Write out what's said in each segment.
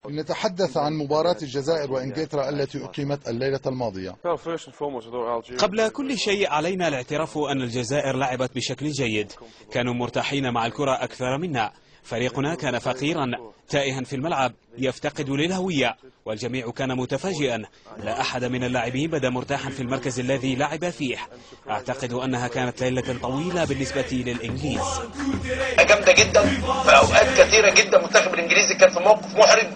نتحدث عن مباراة الجزائر وإنجلترا التي أقيمت الليلة الماضية. قبل كل شيء علينا الاعتراف أن الجزائر لعبت بشكل جيد، كانوا مرتاحين مع الكرة أكثر منا. فريقنا كان فقيرا تائها في الملعب يفتقد للهوية، والجميع كان متفاجئا. لا أحد من اللاعبين بدا مرتاحا في المركز الذي لعب فيه. أعتقد أنها كانت ليلة طويلة بالنسبة للإنجليز. جامدة جدا في أوقات كثيرة جدا. المنتخب الإنجليزي كان في موقف محرج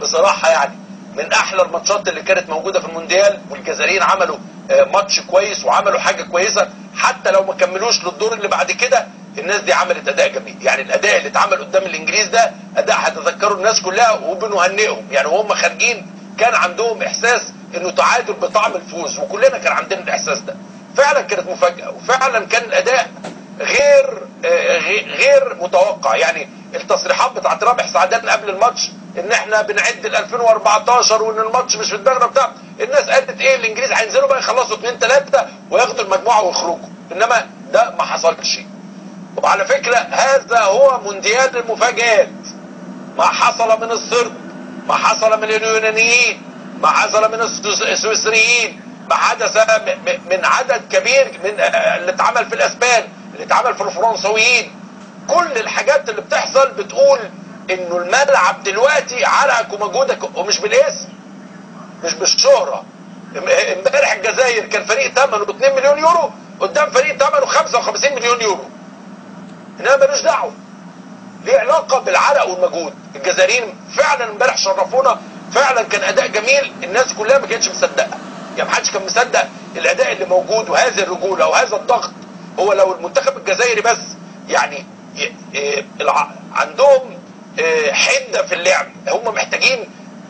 بصراحة يعني من أحلى الماتشات اللي كانت موجودة في المونديال، والجزائريين عملوا ماتش كويس وعملوا حاجة كويسة. حتى لو ما كملوش للدور اللي بعد كده الناس دي عملت أداء جميل. يعني الأداء اللي اتعمل قدام الإنجليز ده أداء هتذكره الناس كلها وبنهنئهم. يعني وهم خارجين كان عندهم إحساس إنه تعادل بطعم الفوز، وكلنا كان عندنا الإحساس ده. فعلا كانت مفاجأة، وفعلا كان الأداء غير متوقع. يعني التصريحات بتاعت رابح سعدان قبل الماتش ان احنا بنعد ل 2014 وان الماتش مش في دماغنا بتاع الناس، قالت ايه الانجليز هينزلوا بقى يخلصوا 2-3 وياخدوا المجموعه ويخرجوا، انما ده ما حصلش. وعلى فكره هذا هو مونديال المفاجآت. ما حصل من الصرب، ما حصل من اليونانيين، ما حصل من السويسريين، ما حدث من عدد كبير من اللي اتعمل في الاسبان، اللي اتعمل في الفرنسويين. كل الحاجات اللي بتحصل بتقول انه الملعب دلوقتي عرقك ومجهودك، ومش بالاسم، مش بالشهرة. امبارح الجزائر كان فريق ثمنه 2 مليون يورو قدام فريق ثمنه 55 مليون يورو. انما ملوش دعوه، ليه علاقه بالعرق والمجهود. الجزائريين فعلا امبارح شرفونا، فعلا كان اداء جميل. الناس كلها ما كانتش مصدقه، يعني ما حدش كان مصدق الاداء اللي موجود وهذه الرجوله وهذا الضغط. هو لو المنتخب الجزائري بس يعني عندهم حده في اللعب، هم محتاجين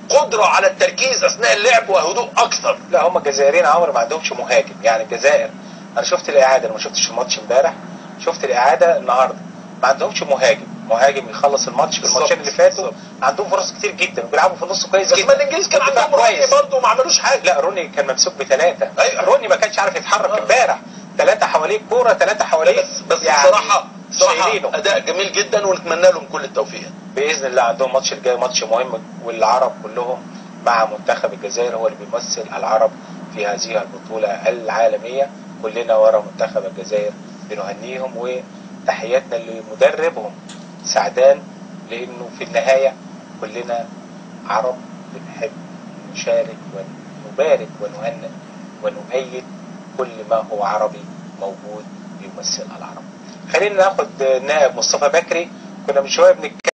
قدره على التركيز اثناء اللعب وهدوء اكثر. لا، هم الجزائريين عمر ما عندهمش مهاجم. يعني الجزائر انا شفت الاعاده، انا ما شفتش الماتش امبارح، شفت الاعاده النهارده. ما عندهمش مهاجم يخلص الماتش. في الماتشين اللي فاتوا عندهم فرص كتير جدا وبيلعبوا في النص كويس جدا. بس ما الانجليز كان عندهم روني برضه وما عملوش حاجه. لا، روني كان ممسوك ب3. أيوة. روني ما كانش عارف يتحرك امبارح. 3 حواليه الكوره، 3 حواليه. بس يعني بصراحه اداء جميل جدا ونتمنى لهم كل التوفيق باذن الله. عندهم الماتش الجاي ماتش مهم، والعرب كلهم مع منتخب الجزائر هو اللي بيمثل العرب في هذه البطوله العالميه. كلنا ورا منتخب الجزائر بنهنيهم، وتحياتنا لمدربهم سعدان، لانه في النهايه كلنا عرب بنحب نشارك ونبارك ونهنئ ونؤيد كل ما هو عربي موجود بيمثل العرب. خلينا ناخد نائب مصطفى بكري. كنا من شويه بنتكلم